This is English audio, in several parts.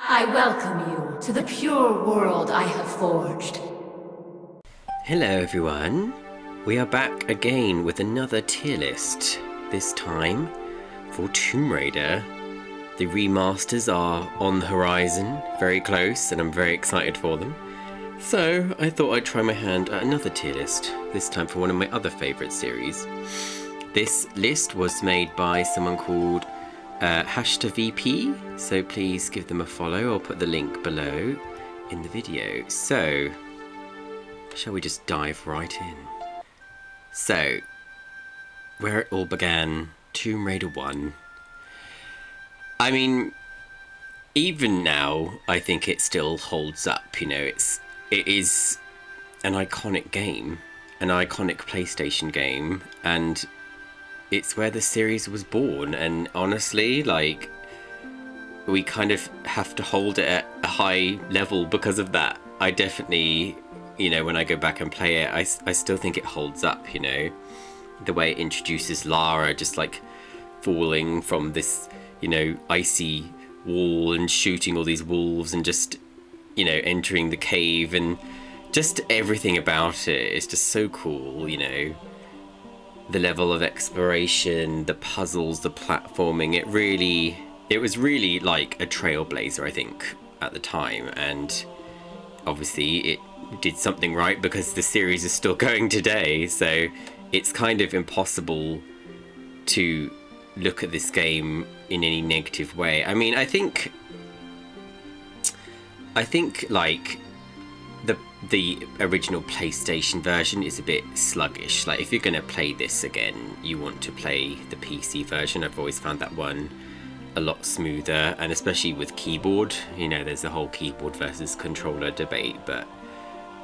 I welcome you to the pure world I have forged. Hello everyone, we are back again with another tier list, this time for Tomb Raider. The remasters are on the horizon, very close, and I'm very excited for them. So I thought I'd try my hand at another tier list, this time for one of my other favourite series. This list was made by someone called #VP, so please give them a follow. I'll put the link below in the video. So, shall we just dive right in? So, where it all began, Tomb Raider 1. I mean, even now, I think it still holds up, you know, it is an iconic game, an iconic PlayStation game, and it's where the series was born, and honestly, like, we kind of have to hold it at a high level because of that. I definitely, you know, when I go back and play it, I still think it holds up, you know, the way it introduces Lara just like falling from this, you know, icy wall and shooting all these wolves and just, you know, entering the cave, and just everything about it is just so cool, you know. The level of exploration, the puzzles, the platforming, it was really like a trailblazer, I think, at the time, and obviously it did something right because the series is still going today, so it's kind of impossible to look at this game in any negative way. I mean, I think like the original PlayStation version is a bit sluggish. Like, if you're gonna play this again, you want to play the PC version. I've always found that one a lot smoother, and especially with keyboard, you know, there's a whole keyboard versus controller debate, but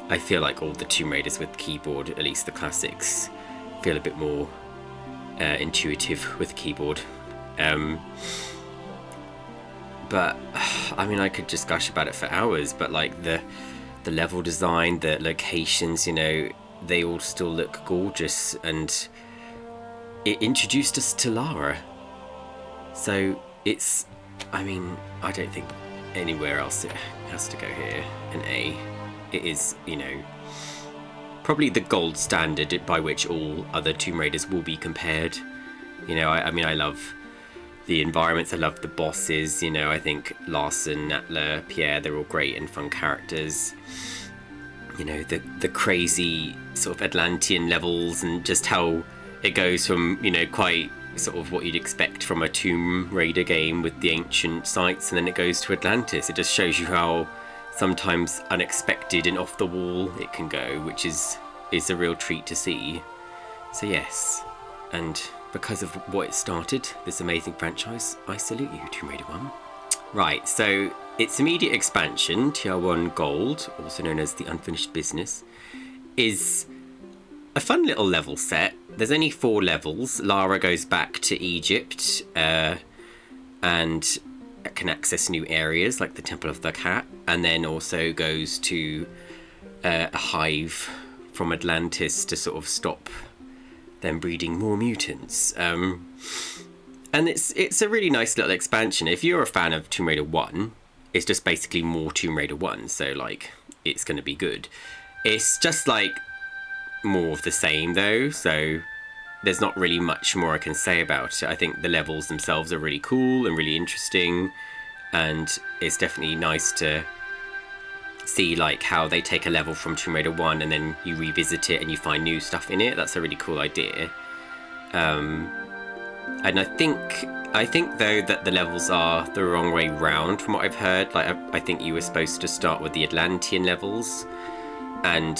I feel like all the Tomb Raiders with keyboard, at least the classics, feel a bit more intuitive with keyboard. But I mean, I could just gush about it for hours, but like the level design, the locations, you know, they all still look gorgeous, and it introduced us to Lara. So it's, I mean, I don't think anywhere else it has to go here. An A. It is, you know, probably the gold standard by which all other Tomb Raiders will be compared. You know, I mean, I love the environments, I love the bosses, you know, I think Larson, Natla, Pierre, they're all great and fun characters. You know, the crazy sort of Atlantean levels, and just how it goes from, you know, quite sort of what you'd expect from a Tomb Raider game with the ancient sites, and then it goes to Atlantis. It just shows you how sometimes unexpected and off the wall it can go, which is a real treat to see. So yes, and because of what it started, this amazing franchise, I salute you, Tomb Raider 1. Right, so its immediate expansion, TR1 Gold, also known as the Unfinished Business, is a fun little level set. There's only 4 levels. Lara goes back to Egypt and can access new areas like the Temple of the Cat, and then also goes to a hive from Atlantis to sort of stop them breeding more mutants. And it's a really nice little expansion. If you're a fan of Tomb Raider 1, it's just basically more Tomb Raider 1, so like it's going to be good. It's just like more of the same though, so there's not really much more I can say about it. I think the levels themselves are really cool and really interesting, and it's definitely nice to see like how they take a level from Tomb Raider 1 and then you revisit it and you find new stuff in it. That's a really cool idea. And I think though that the levels are the wrong way round from what I've heard. Like I think you were supposed to start with the Atlantean levels, and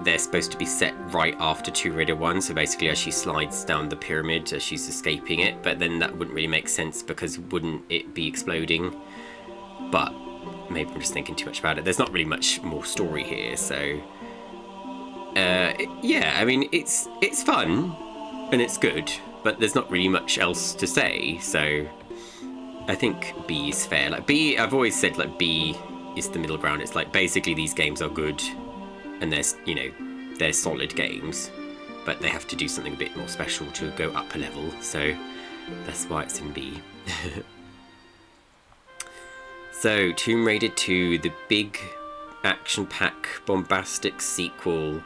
they're supposed to be set right after Tomb Raider 1, so basically as she slides down the pyramid as she's escaping it, but then that wouldn't really make sense because wouldn't it be exploding? But maybe I'm just thinking too much about it. There's not really much more story here, so yeah, I mean, it's fun and it's good, but there's not really much else to say, so I think B is fair. Like B, I've always said like B is the middle ground. It's like basically these games are good and there's, you know, they're solid games, but they have to do something a bit more special to go up a level, so that's why it's in B. So, Tomb Raider 2, the big action-pack bombastic sequel.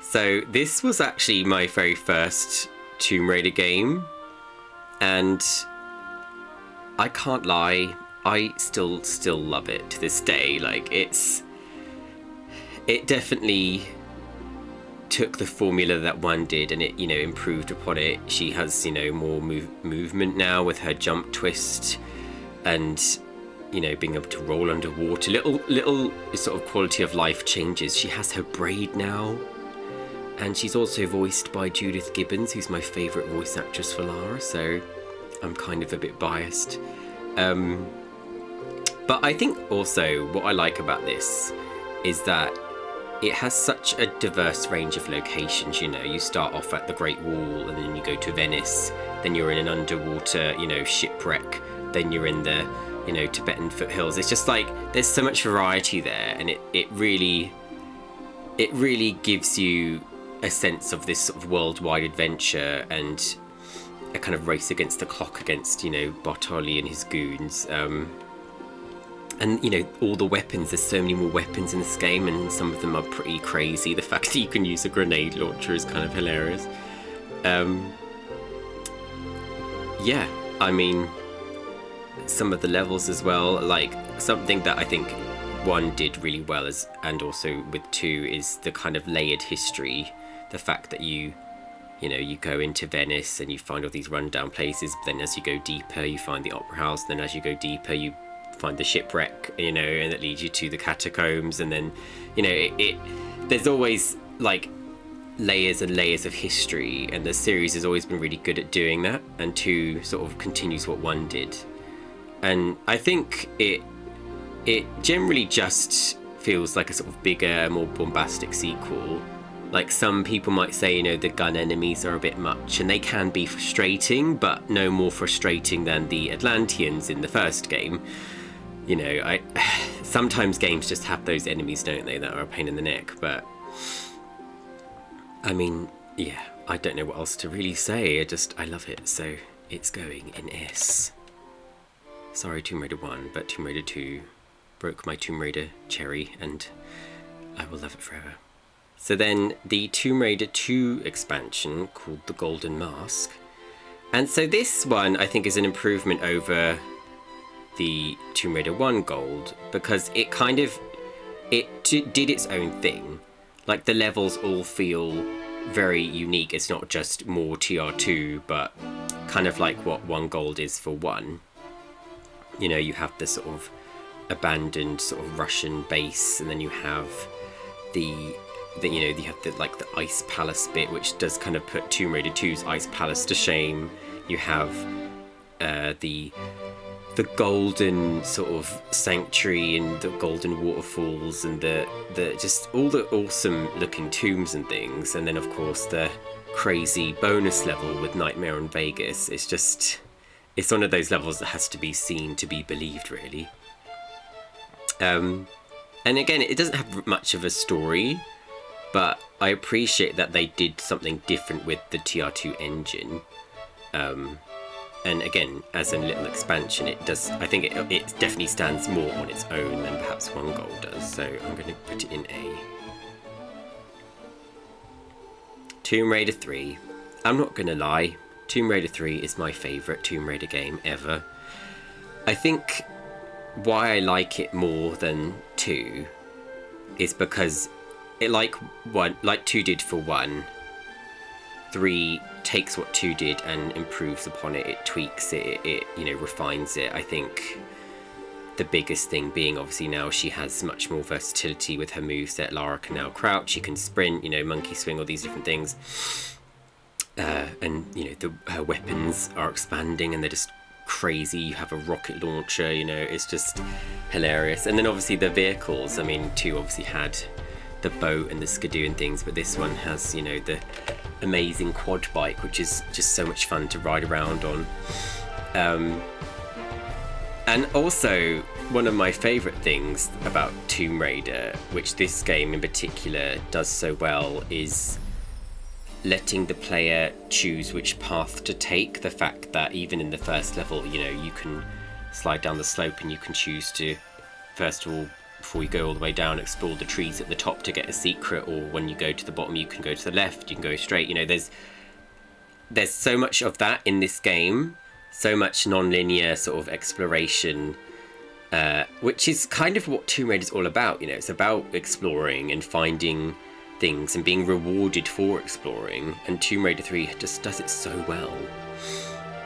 So, this was actually my very first Tomb Raider game, and I can't lie, I still love it to this day. Like, it definitely took the formula that 1 did and it, you know, improved upon it. She has, you know, more movement now with her jump twist, and, you know, being able to roll underwater. Little sort of quality of life changes. She has her braid now, and she's also voiced by Judith Gibbons, who's my favourite voice actress for Lara, so I'm kind of a bit biased. But I think also what I like about this is that it has such a diverse range of locations. You know, you start off at the Great Wall, and then you go to Venice, then you're in an underwater, you know, shipwreck, then you're in the, you know, Tibetan foothills. It's just like, there's so much variety there, and it really gives you a sense of this sort of worldwide adventure and a kind of race against the clock against, you know, Bartoli and his goons. And, you know, all the weapons, there's so many more weapons in this game, and some of them are pretty crazy. The fact that you can use a grenade launcher is kind of hilarious. Yeah, I mean, some of the levels as well, like, something that I think 1 did really well, and also with 2, is the kind of layered history. The fact that you know, you go into Venice and you find all these rundown places, but then as you go deeper, you find the opera house, and then as you go deeper, you find the shipwreck, you know, and it leads you to the catacombs, and then, you know, there's always like layers and layers of history, and the series has always been really good at doing that, and 2 sort of continues what 1 did. And I think it generally just feels like a sort of bigger, more bombastic sequel. Like, some people might say, you know, the gun enemies are a bit much, and they can be frustrating, but no more frustrating than the Atlanteans in the first game. You know, sometimes games just have those enemies, don't they, that are a pain in the neck. But I mean, yeah, I don't know what else to really say. I love it, so it's going in S. Sorry, Tomb Raider 1, but Tomb Raider 2 broke my Tomb Raider cherry, and I will love it forever. So then the Tomb Raider 2 expansion, called The Golden Mask. And so this one, I think, is an improvement over the Tomb Raider 1 Gold, because it kind of, did its own thing. Like, the levels all feel very unique. It's not just more TR2, but kind of like what 1 Gold is for 1. You know, you have the sort of abandoned sort of Russian base, and then you have you have the Ice Palace bit, which does kind of put Tomb Raider 2's Ice Palace to shame. You have the golden sort of sanctuary and the golden waterfalls, and the just all the awesome looking tombs and things, and then of course the crazy bonus level with Nightmare on Vegas. It's one of those levels that has to be seen to be believed, really. And again, it doesn't have much of a story, but I appreciate that they did something different with the TR2 engine. And again, as a little expansion, I think it definitely stands more on its own than perhaps 1 Gold does, so I'm going to put it in A. Tomb Raider 3. I'm not going to lie, Tomb Raider 3 is my favourite Tomb Raider game ever. I think why I like it more than 2 is because it, like 2 did for 1, 3 takes what 2 did and improves upon it. It tweaks it, you know, refines it. I think the biggest thing being, obviously, now she has much more versatility with her moveset. Lara can now crouch, she can sprint, you know, monkey swing, all these different things. And, you know, her weapons are expanding, and they're just crazy. You have a rocket launcher, you know, it's just hilarious. And then obviously the vehicles, I mean, 2 obviously had the boat and the skidoo and things, but this one has, you know, the amazing quad bike, which is just so much fun to ride around on. And also, one of my favourite things about Tomb Raider, which this game in particular does so well, is letting the player choose which path to take. The fact that even in the first level, you know, you can slide down the slope, and you can choose to, first of all, before you go all the way down, explore the trees at the top to get a secret, or when you go to the bottom you can go to the left, you can go straight. You know, there's so much of that in this game, so much non-linear sort of exploration, which is kind of what Tomb Raider is all about. You know, it's about exploring and finding things and being rewarded for exploring, and Tomb Raider 3 just does it so well.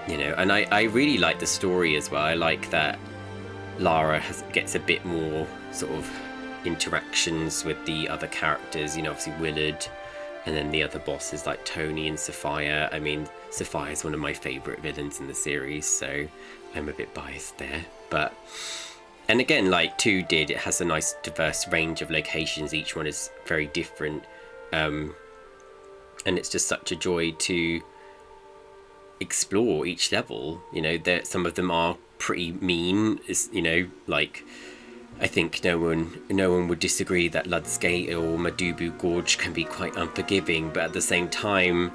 You know, and I really like the story as well. I like that Lara gets a bit more sort of interactions with the other characters, you know, obviously Willard, and then the other bosses like Tony and Sophia. I mean, Sophia is one of my favourite villains in the series, so I'm a bit biased there. But, and again, like 2 did, it has a nice diverse range of locations, each one is very different, and it's just such a joy to explore each level. You know, some of them are pretty mean, you know, like I think no one would disagree that Lud's Gate or Madubu Gorge can be quite unforgiving, but at the same time,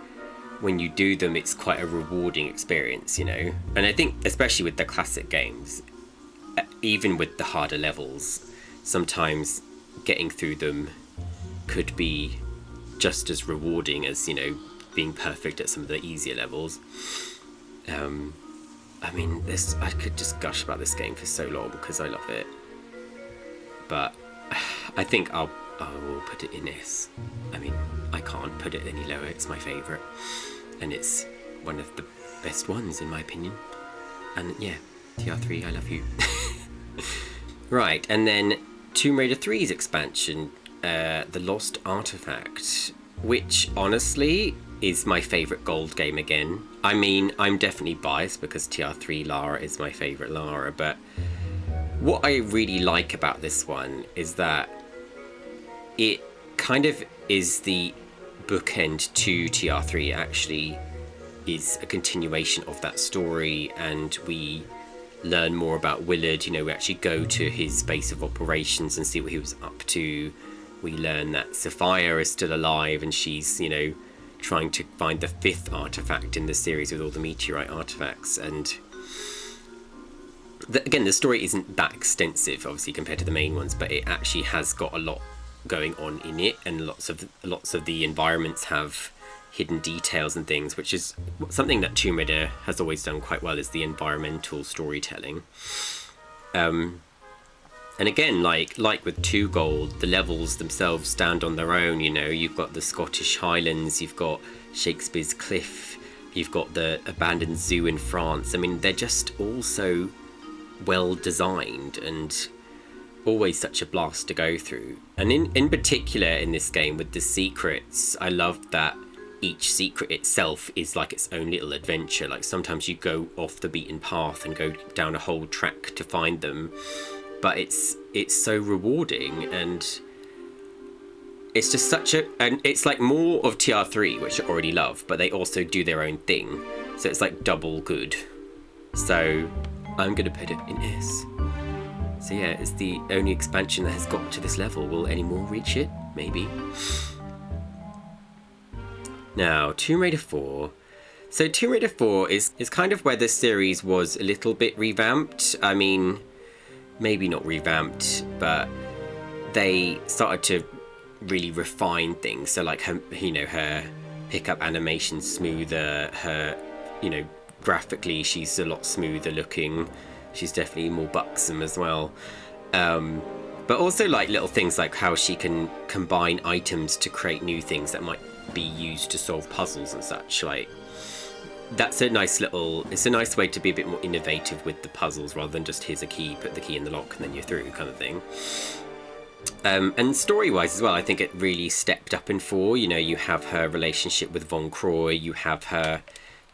when you do them, it's quite a rewarding experience, you know. And I think especially with the classic games, even with the harder levels, sometimes getting through them could be just as rewarding as, you know, being perfect at some of the easier levels. I mean, I could just gush about this game for so long because I love it. But I think I will put it in S. I mean, I can't put it any lower. It's my favourite. And it's one of the best ones, in my opinion. And yeah, TR3, I love you. Right, and then Tomb Raider 3's expansion, The Lost Artifact, which honestly is my favourite gold game again. I mean, I'm definitely biased because TR3 Lara is my favourite Lara, but what I really like about this one is that it kind of is the bookend to TR3. It actually is a continuation of that story, and we learn more about Willard. You know, we actually go to his base of operations and see what he was up to. We learn that Sophia is still alive, and she's, you know, trying to find the 5th artifact in the series with all the meteorite artifacts. And again, the story isn't that extensive, obviously, compared to the main ones, but it actually has got a lot going on in it, and lots of the environments have hidden details and things, which is something that Tomb Raider has always done quite well, is the environmental storytelling. And again, like with 2 Gold, the levels themselves stand on their own. You know, you've got the Scottish Highlands, you've got Shakespeare's Cliff, you've got the abandoned zoo in France. I mean, they're just all so well designed and always such a blast to go through. And in particular in this game with the secrets, I love that each secret itself is like its own little adventure. Like sometimes you go off the beaten path and go down a whole track to find them, but it's so rewarding, and it's just and it's like more of TR3, which I already love, but they also do their own thing, so it's like double good. So I'm gonna put it in S. So yeah, it's the only expansion that has got to this level. Will any more reach it? Maybe. Now, Tomb Raider 4. So Tomb Raider 4 is kind of where the series was a little bit revamped. I mean, maybe not revamped, but they started to really refine things. So like her, you know, her pickup animation smoother, her, you know, graphically she's a lot smoother looking. She's definitely more buxom as well. But also like little things like how she can combine items to create new things that might be used to solve puzzles and such. Like, that's a nice little, it's a nice way to be a bit more innovative with the puzzles rather than just here's a key, put the key in the lock and then you're through kind of thing. And story-wise as well, I think it really stepped up in 4. You know, you have her relationship with Von Croy, you have her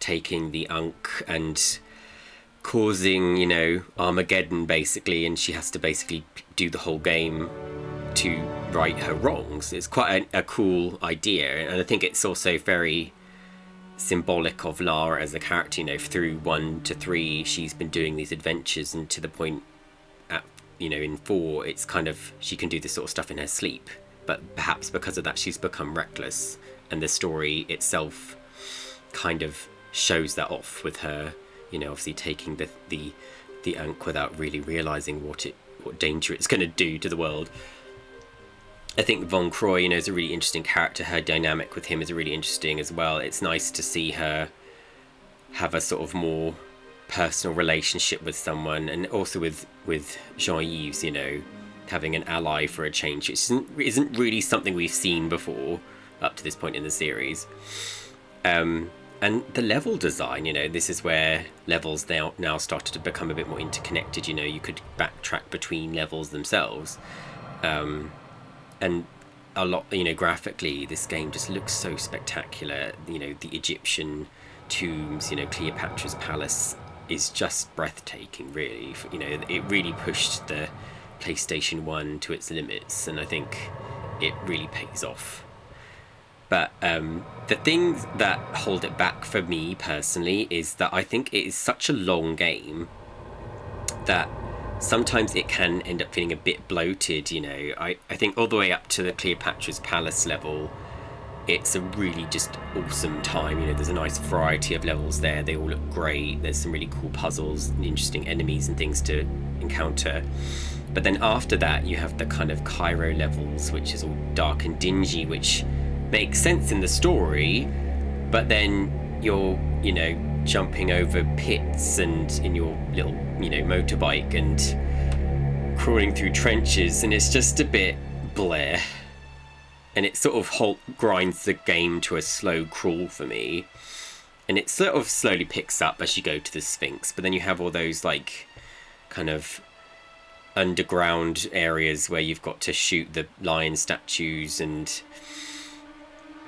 taking the Ankh and causing, you know, Armageddon basically, and she has to basically do the whole game to right her wrongs. It's quite a cool idea, and I think it's also very symbolic of Lara as a character. You know, through 1 to 3 she's been doing these adventures, and to the point at, you know, in 4 it's kind of, she can do this sort of stuff in her sleep, but perhaps because of that she's become reckless, and the story itself kind of shows that off with her, you know, obviously taking the the Ankh without really realizing what danger it's going to do to the world. I think Von Croy, you know, is a really interesting character. Her dynamic with him is really interesting as well. It's nice to see her have a sort of more personal relationship with someone, and also with Jean-Yves, you know, having an ally for a change, which isn't really something we've seen before up to this point in the series. And the level design, you know, this is where levels now started to become a bit more interconnected. You know, you could backtrack between levels themselves. And a lot, you know, graphically, this game just looks so spectacular. You know, the Egyptian tombs, you know, Cleopatra's palace is just breathtaking, really. You know, it really pushed the PlayStation 1 to its limits, and I think it really pays off. But the things that hold it back for me personally is that I think it is such a long game that sometimes it can end up feeling a bit bloated, you know. I think all the way up to the Cleopatra's Palace level, it's a really just awesome time. You know, there's a nice variety of levels there. They all look great. There's some really cool puzzles and interesting enemies and things to encounter. But then after that, you have the kind of Cairo levels, which is all dark and dingy, which makes sense in the story. But then you're, you know, jumping over pits and in your little, you know, motorbike and crawling through trenches, and it's just a bit bleh. And it sort of grinds the game to a slow crawl for me. And it sort of slowly picks up as you go to the Sphinx, but then you have all those like kind of underground areas where you've got to shoot the lion statues and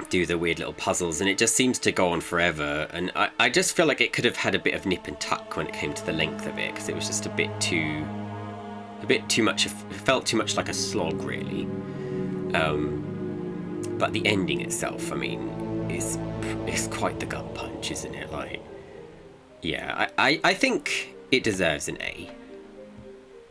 do the weird little puzzles, and it just seems to go on forever. And I just feel like it could have had a bit of nip and tuck when it came to the length of it, because it was just a bit too much. It felt too much like a slog, really. But the ending itself, I mean, is quite the gut punch, isn't it? Like, yeah, I think it deserves an A.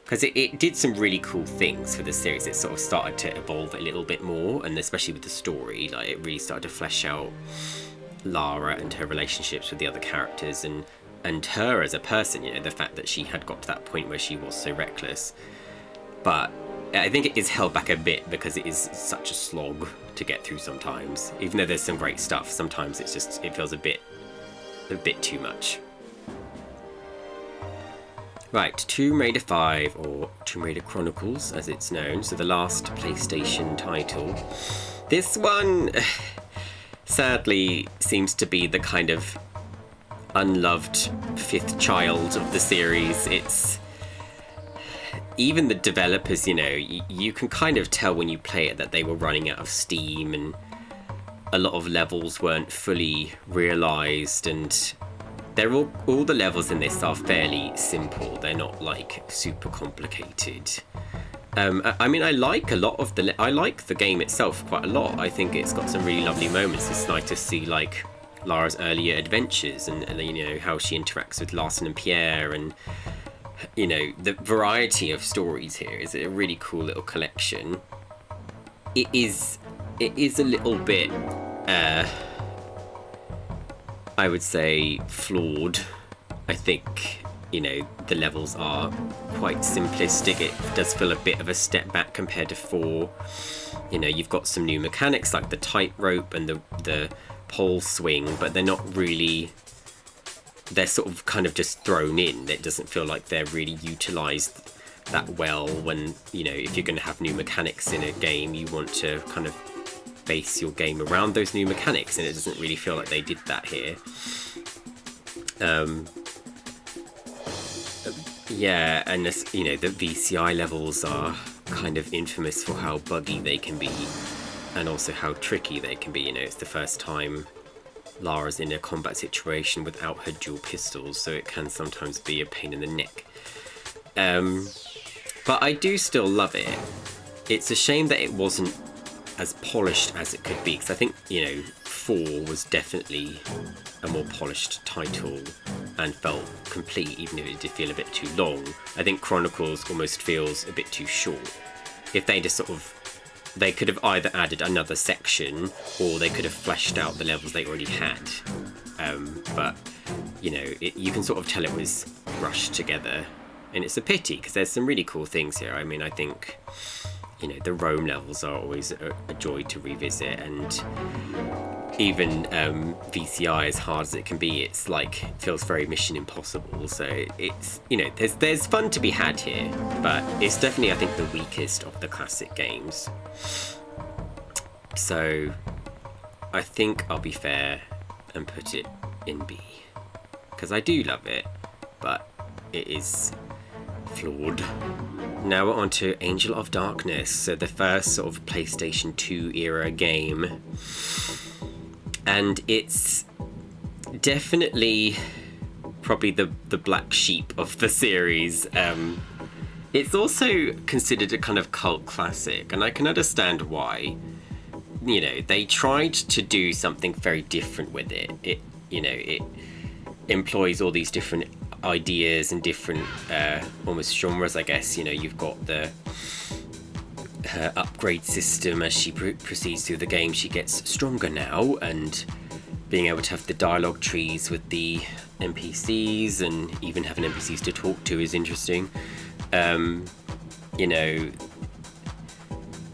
Because it did some really cool things for the series. It sort of started to evolve a little bit more, and especially with the story, like it really started to flesh out Lara and her relationships with the other characters, and her as a person, you know, the fact that she had got to that point where she was so reckless. But I think it is held back a bit because it is such a slog to get through sometimes. Even though there's some great stuff, sometimes it feels a bit too much. Right, Tomb Raider 5, or Tomb Raider Chronicles as it's known, so the last PlayStation title. This one, sadly, seems to be the kind of unloved fifth child of the series. It's... Even the developers, you know, you can kind of tell when you play it that they were running out of steam, and a lot of levels weren't fully realised, and they're all the levels in this are fairly simple. They're not like super complicated. I mean, I like the game itself quite a lot. I think it's got some really lovely moments. It's nice to see like Lara's earlier adventures and you know how she interacts with Larson and Pierre, and you know the variety of stories here is a really cool little collection. It is a little bit I would say flawed. I think, you know, the levels are quite simplistic. It does feel a bit of a step back compared to 4. You know, you've got some new mechanics like the tightrope and the pole swing, but they're not really... They're sort of kind of just thrown in. It doesn't feel like they're really utilised that well when, you know, if you're going to have new mechanics in a game, you want to kind of base your game around those new mechanics, and it doesn't really feel like they did that here. Yeah, and this, you know, the VCI levels are kind of infamous for how buggy they can be, and also how tricky they can be. You know, it's the first time Lara's in a combat situation without her dual pistols, so it can sometimes be a pain in the neck. But I do still love it. It's a shame that it wasn't as polished as it could be, because I think, you know, 4 was definitely a more polished title and felt complete, even if it did feel a bit too long. I think Chronicles almost feels a bit too short. If they just sort of... They could have either added another section, or they could have fleshed out the levels they already had. But, you know, you can sort of tell it was rushed together. and it's a pity because there's some really cool things here. I mean, I think, you know, the Rome levels are always a joy to revisit, and even VCI, as hard as it can be, it's like, it feels very Mission Impossible. So it's, you know, there's fun to be had here, but it's definitely, I think, the weakest of the classic games. So I think I'll be fair and put it in B, because I do love it, but it is flawed. Now we're on to Angel of Darkness, so the first sort of PlayStation 2 era game. And it's definitely probably the black sheep of the series. It's also considered a kind of cult classic, and I can understand why. You know, they tried to do something very different with it. It employs all these different ideas and different almost genres, I guess. You know, you've got her upgrade system. As she proceeds through the game, she gets stronger now, and being able to have the dialogue trees with the NPCs and even having NPCs to talk to is interesting. You know,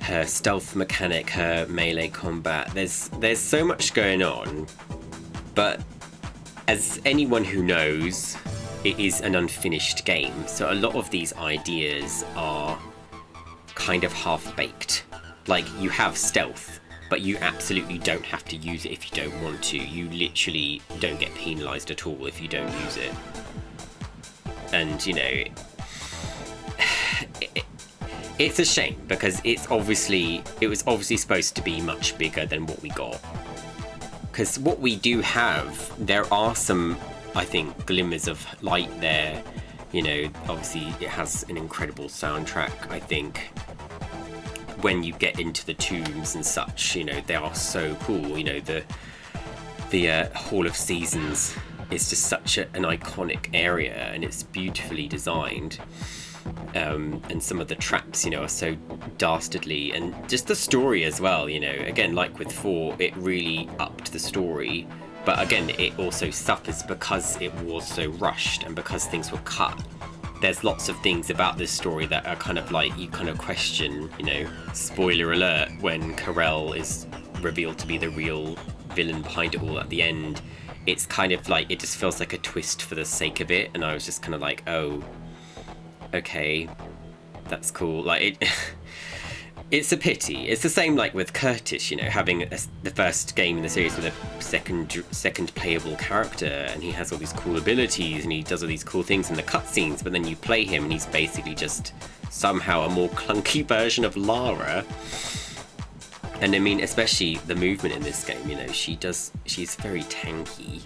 her stealth mechanic, her melee combat, there's so much going on, but as anyone who knows, it is an unfinished game, so a lot of these ideas are kind of half-baked. Like, you have stealth, but you absolutely don't have to use it if you don't want to. You literally don't get penalised at all if you don't use it. And, you know, it's a shame, because it was obviously supposed to be much bigger than what we got. Because what we do have, there are some, I think, glimmers of light there. You know, obviously it has an incredible soundtrack, I think. When you get into the tombs and such, you know, they are so cool. You know, the Hall of Seasons is just such an iconic area, and it's beautifully designed. And some of the traps, you know, are so dastardly, and just the story as well, you know, again, like with 4, it really upped the story, but again, it also suffers because it was so rushed and because things were cut. There's lots of things about this story that are kind of like, you kind of question, you know, spoiler alert, when Carell is revealed to be the real villain behind it all at the end. It's kind of like, it just feels like a twist for the sake of it, and I was just kind of like, oh, okay, that's cool. Like, it's a pity. It's the same like with Curtis, you know, having the first game in the series with a second playable character, and he has all these cool abilities and he does all these cool things in the cutscenes, but then you play him and he's basically just somehow a more clunky version of Lara. And I mean, especially the movement in this game, you know, she's very tanky,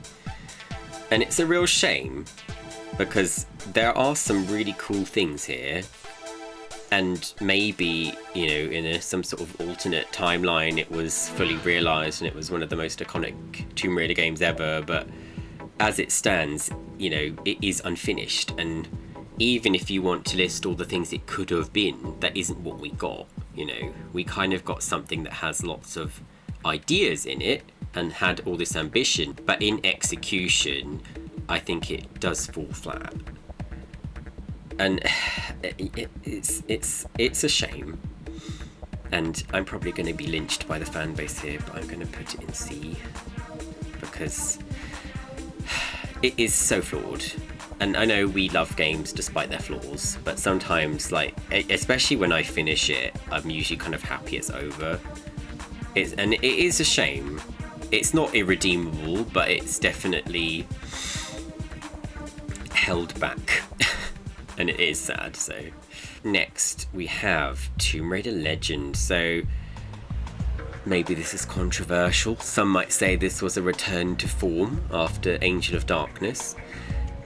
and it's a real shame, because there are some really cool things here, and maybe, you know, in some sort of alternate timeline it was fully realised and it was one of the most iconic Tomb Raider games ever, but as it stands, you know, it is unfinished, and even if you want to list all the things it could have been, that isn't what we got. You know, we kind of got something that has lots of ideas in it and had all this ambition, but in execution I think it does fall flat, and it's a shame, and I'm probably going to be lynched by the fan base here, but I'm going to put it in C, because it is so flawed. And I know we love games despite their flaws, but sometimes, like, especially when I finish it, I'm usually kind of happy it's over. And it is a shame. It's not irredeemable, but it's definitely held back. And it is sad. So next we have Tomb Raider Legend. So maybe this is controversial. Some might say this was a return to form after Angel of Darkness.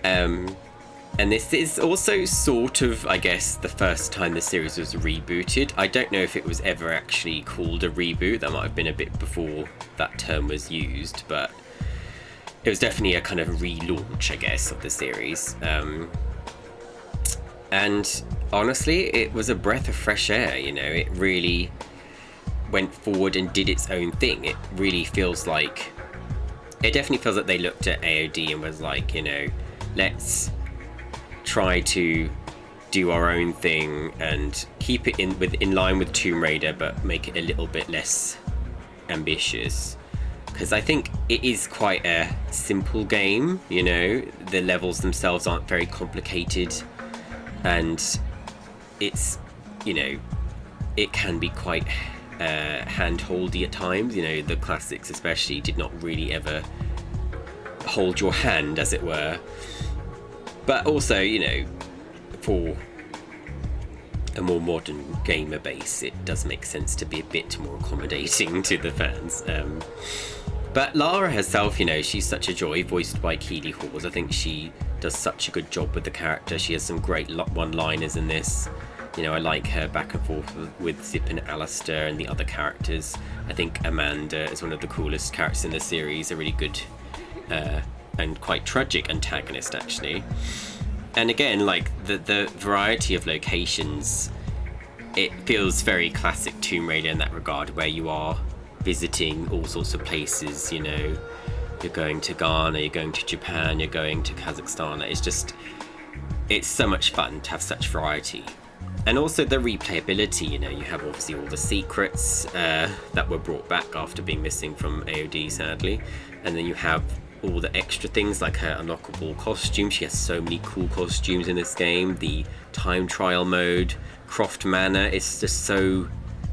And this is also sort of, I guess, the first time the series was rebooted. I don't know if it was ever actually called a reboot. That might have been a bit before that term was used, but it was definitely a kind of relaunch, I guess, of the series. And honestly, it was a breath of fresh air, you know. It really went forward and did its own thing. It really feels like... It definitely feels like they looked at AOD and was like, you know, let's try to do our own thing and keep it in line with Tomb Raider, but make it a little bit less ambitious. Because I think it is quite a simple game, you know, the levels themselves aren't very complicated, and it's, you know, it can be quite hand-holdy at times. You know, the classics especially did not really ever hold your hand, as it were. But also, you know, for a more modern gamer base, it does make sense to be a bit more accommodating to the fans. But Lara herself, you know, she's such a joy, voiced by Keely Hawes. I think she does such a good job with the character. She has some great one-liners in this. You know, I like her back and forth with Zip and Alistair and the other characters. I think Amanda is one of the coolest characters in the series, a really good and quite tragic antagonist, actually. And again, like, the variety of locations, it feels very classic Tomb Raider in that regard, where you are visiting all sorts of places. You know, you're going to Ghana, you're going to Japan, you're going to Kazakhstan. It's so much fun to have such variety. And also the replayability, you know, you have obviously all the secrets that were brought back after being missing from AOD, sadly. And then you have all the extra things like her unlockable costume. She has so many cool costumes in this game. The time trial mode, Croft Manor, it's just so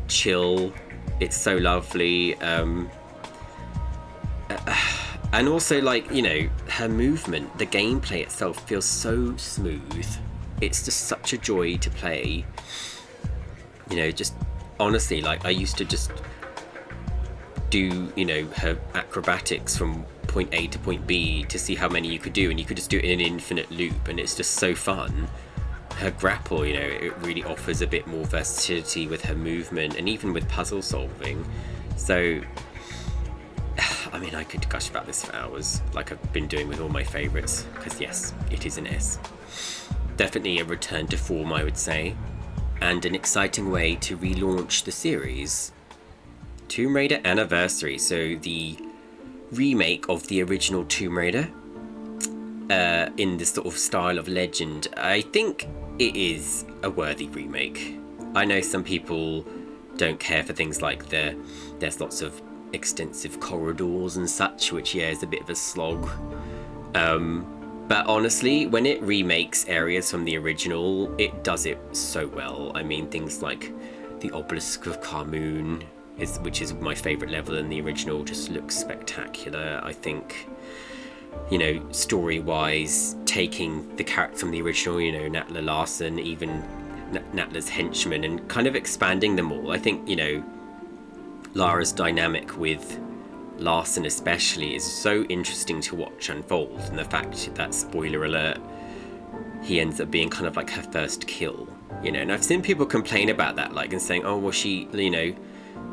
chill. It's so lovely. And also, like, you know, her movement, the gameplay itself feels so smooth. It's just such a joy to play. You know, just honestly, like, I used to just do, you know, her acrobatics from point A to point B to see how many you could do, and you could just do it in an infinite loop, and it's just so fun. Her grapple, you know, it really offers a bit more versatility with her movement and even with puzzle solving. So, I mean, I could gush about this for hours, like I've been doing with all my favourites, because yes, it is an S. Definitely a return to form, I would say, and an exciting way to relaunch the series. Tomb Raider Anniversary, so the remake of the original Tomb Raider in this sort of style of Legend. I think it is a worthy remake. I know some people don't care for things like there's lots of extensive corridors and such, which, yeah, is a bit of a slog. But honestly, when it remakes areas from the original, it does it so well. I mean, things like the Obelisk of Kharmoon, which is my favourite level in the original, just looks spectacular. I think, you know, story-wise, taking the character from the original, you know, Natla Larson, even Natla's henchmen, and kind of expanding them all. I think, you know, Lara's dynamic with Larson especially is so interesting to watch unfold, and the fact that, spoiler alert, he ends up being kind of like her first kill, you know. And I've seen people complain about that, like, and saying, oh, well, she, you know,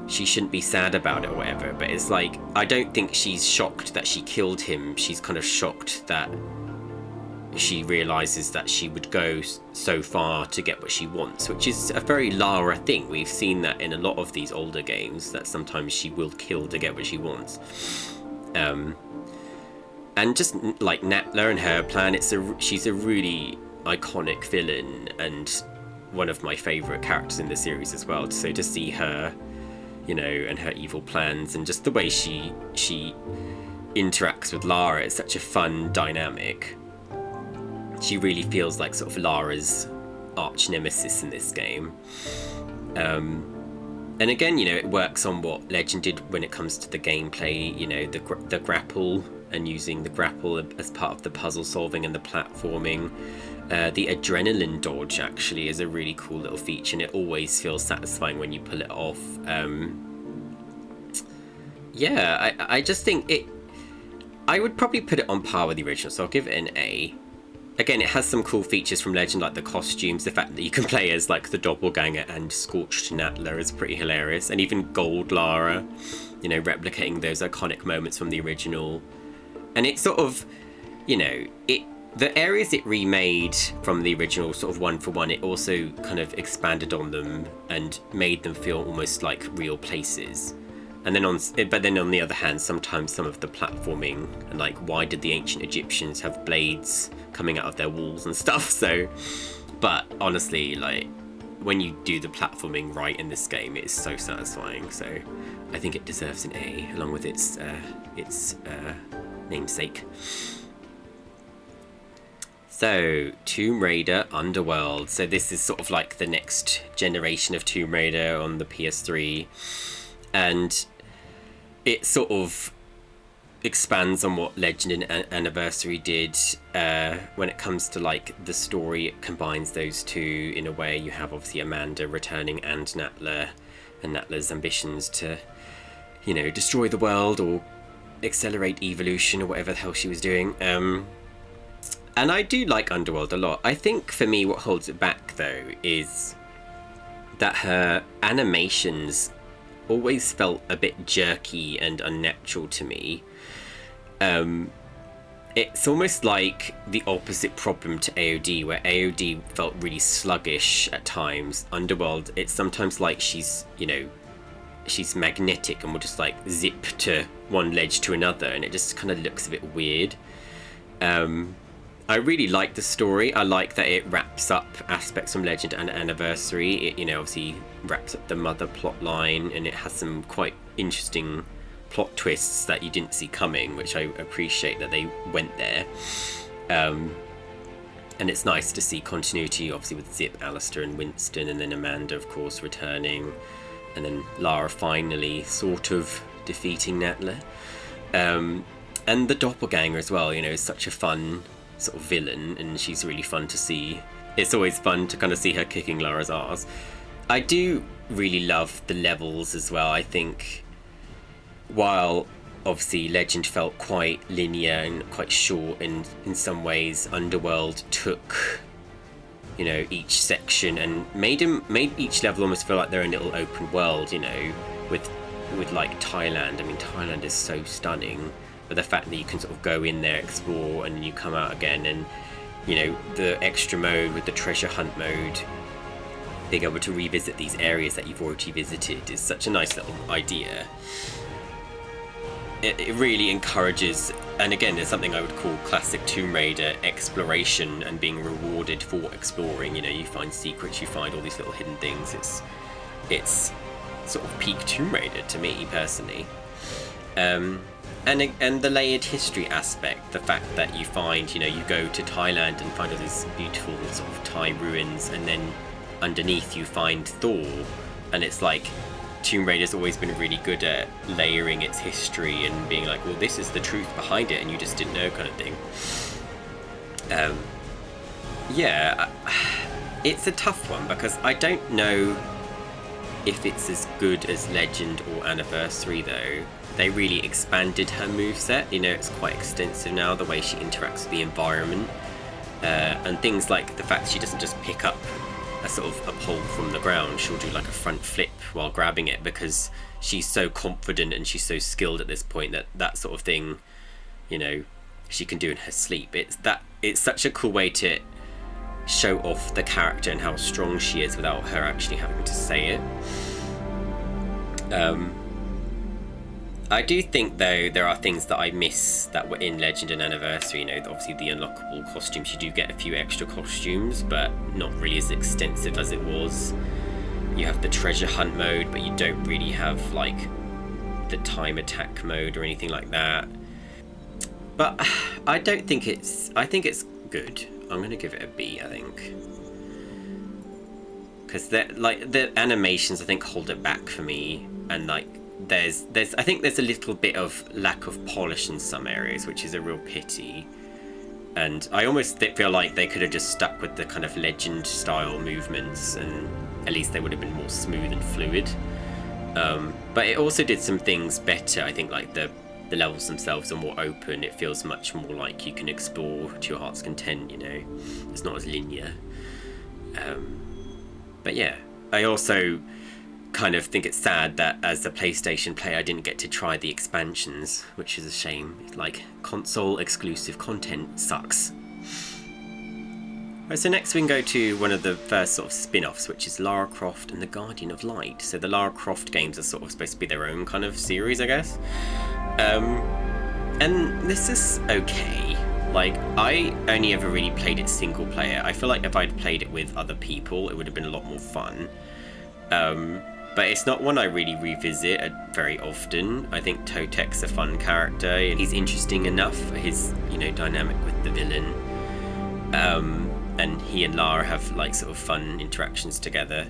she shouldn't be sad about it or whatever. But it's like, I don't think she's shocked that she killed him. She's kind of shocked that she realizes that she would go so far to get what she wants, which is a very Lara thing. We've seen that in a lot of these older games, that sometimes she will kill to get what she wants. And just like Natla and her plan, she's a really iconic villain and one of my favorite characters in the series as well. So to see her, you know, and her evil plans, and just the way she interacts with Lara, it's such a fun dynamic. She really feels like sort of Lara's arch nemesis in this game. And again, you know, it works on what Legend did when it comes to the gameplay, you know, the grapple, and using the grapple as part of the puzzle solving and the platforming. The adrenaline dodge actually is a really cool little feature, and it always feels satisfying when you pull it off. Yeah, I just think I would probably put it on par with the original, so I'll give it an A. Again, it has some cool features from Legend, like the costumes. The fact that you can play as like the doppelganger and Scorched Natla is pretty hilarious. And even Gold Lara, you know, replicating those iconic moments from the original. And it's sort of, you know, the areas it remade from the original sort of one for one, it also kind of expanded on them and made them feel almost like real places. And then but then on the other hand, sometimes some of the platforming, and like, why did the ancient Egyptians have blades coming out of their walls and stuff? So, But honestly, like, when you do the platforming right in this game, it is so satisfying. So I think it deserves an A, along with its namesake. So, Tomb Raider Underworld. So this is sort of like the next generation of Tomb Raider on the PS3. And it sort of expands on what Legend and Anniversary did when it comes to like the story. It combines those two in a way. You have obviously Amanda returning and Natla, and Natla's ambitions to, you know, destroy the world or accelerate evolution or whatever the hell she was doing. And I do like Underworld a lot. I think for me what holds it back though is that her animations always felt a bit jerky and unnatural to me. It's almost like the opposite problem to AOD, where AOD felt really sluggish at times. Underworld, it's sometimes like she's, you know, she's magnetic and will just like zip to one ledge to another, and it just kind of looks a bit weird. I really like the story. I like that it wraps up aspects from Legend and Anniversary. It, you know, obviously wraps up the mother plot line, and it has some quite interesting plot twists that you didn't see coming, which I appreciate that they went there. And it's nice to see continuity, obviously, with Zip, Alistair, and Winston, and then Amanda, of course, returning, and then Lara finally sort of defeating Natla. And the doppelganger as well, you know, is such a fun sort of villain, and she's really fun to see. It's always fun to kind of see her kicking Lara's arse. I do really love the levels as well. I think while obviously Legend felt quite linear and quite short, and in some ways Underworld took, you know, each section and made each level almost feel like their own little open world, you know, with like Thailand. I mean, Thailand is so stunning. But the fact that you can sort of go in there, explore, and then you come out again, and, you know, the extra mode with the treasure hunt mode, being able to revisit these areas that you've already visited is such a nice little idea. It really encourages, and again, there's something I would call classic Tomb Raider exploration and being rewarded for exploring. You know, you find secrets, you find all these little hidden things. It's sort of peak Tomb Raider to me personally. And the layered history aspect, the fact that you find, you know, you go to Thailand and find all these beautiful sort of Thai ruins, and then underneath you find Thor, and it's like Tomb Raider's always been really good at layering its history and being like, well, this is the truth behind it, and you just didn't know, kind of thing. Yeah, it's a tough one because I don't know if it's as good as Legend or Anniversary though. They really expanded her moveset, you know, it's quite extensive now, the way she interacts with the environment, and things like the fact she doesn't just pick up a sort of a pole from the ground, she'll do like a front flip while grabbing it because she's so confident and she's so skilled at this point that sort of thing, you know, she can do in her sleep. It's such a cool way to show off the character and how strong she is without her actually having to say it. I do think, though, there are things that I miss that were in Legend and Anniversary. You know, obviously the unlockable costumes, you do get a few extra costumes, but not really as extensive as it was. You have the treasure hunt mode, but you don't really have, like, the time attack mode or anything like that. But I don't think I think it's good. I'm going to give it a B, I think. Because, like, the animations, I think, hold it back for me, and, like, I think there's a little bit of lack of polish in some areas, which is a real pity. And I almost feel like they could have just stuck with the kind of Legend style movements, and at least they would have been more smooth and fluid. But it also did some things better. I think like the levels themselves are more open. It feels much more like you can explore to your heart's content, you know. It's not as linear. But yeah, I also kind of think it's sad that as a PlayStation player I didn't get to try the expansions, which is a shame. Like, console exclusive content sucks. Right, so next we can go to one of the first sort of spin-offs, which is Lara Croft and the Guardian of Light. So the Lara Croft games are sort of supposed to be their own kind of series, I guess. And this is okay. Like, I only ever really played it single player. I feel like if I'd played it with other people, it would have been a lot more fun. But it's not one I really revisit very often. I think Totek's a fun character, and he's interesting enough for his, you know, dynamic with the villain. And he and Lara have, like, sort of fun interactions together.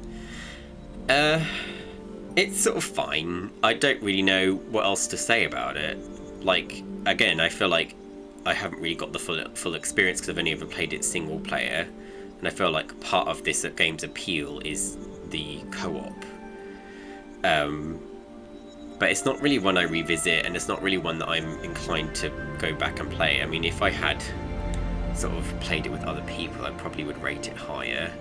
It's sort of fine. I don't really know what else to say about it. Like, again, I feel like I haven't really got the full experience because I've only ever played it single player. And I feel like part of this game's appeal is the co-op. But it's not really one I revisit, and it's not really one that I'm inclined to go back and play. I mean, if I had sort of played it with other people, I probably would rate it higher.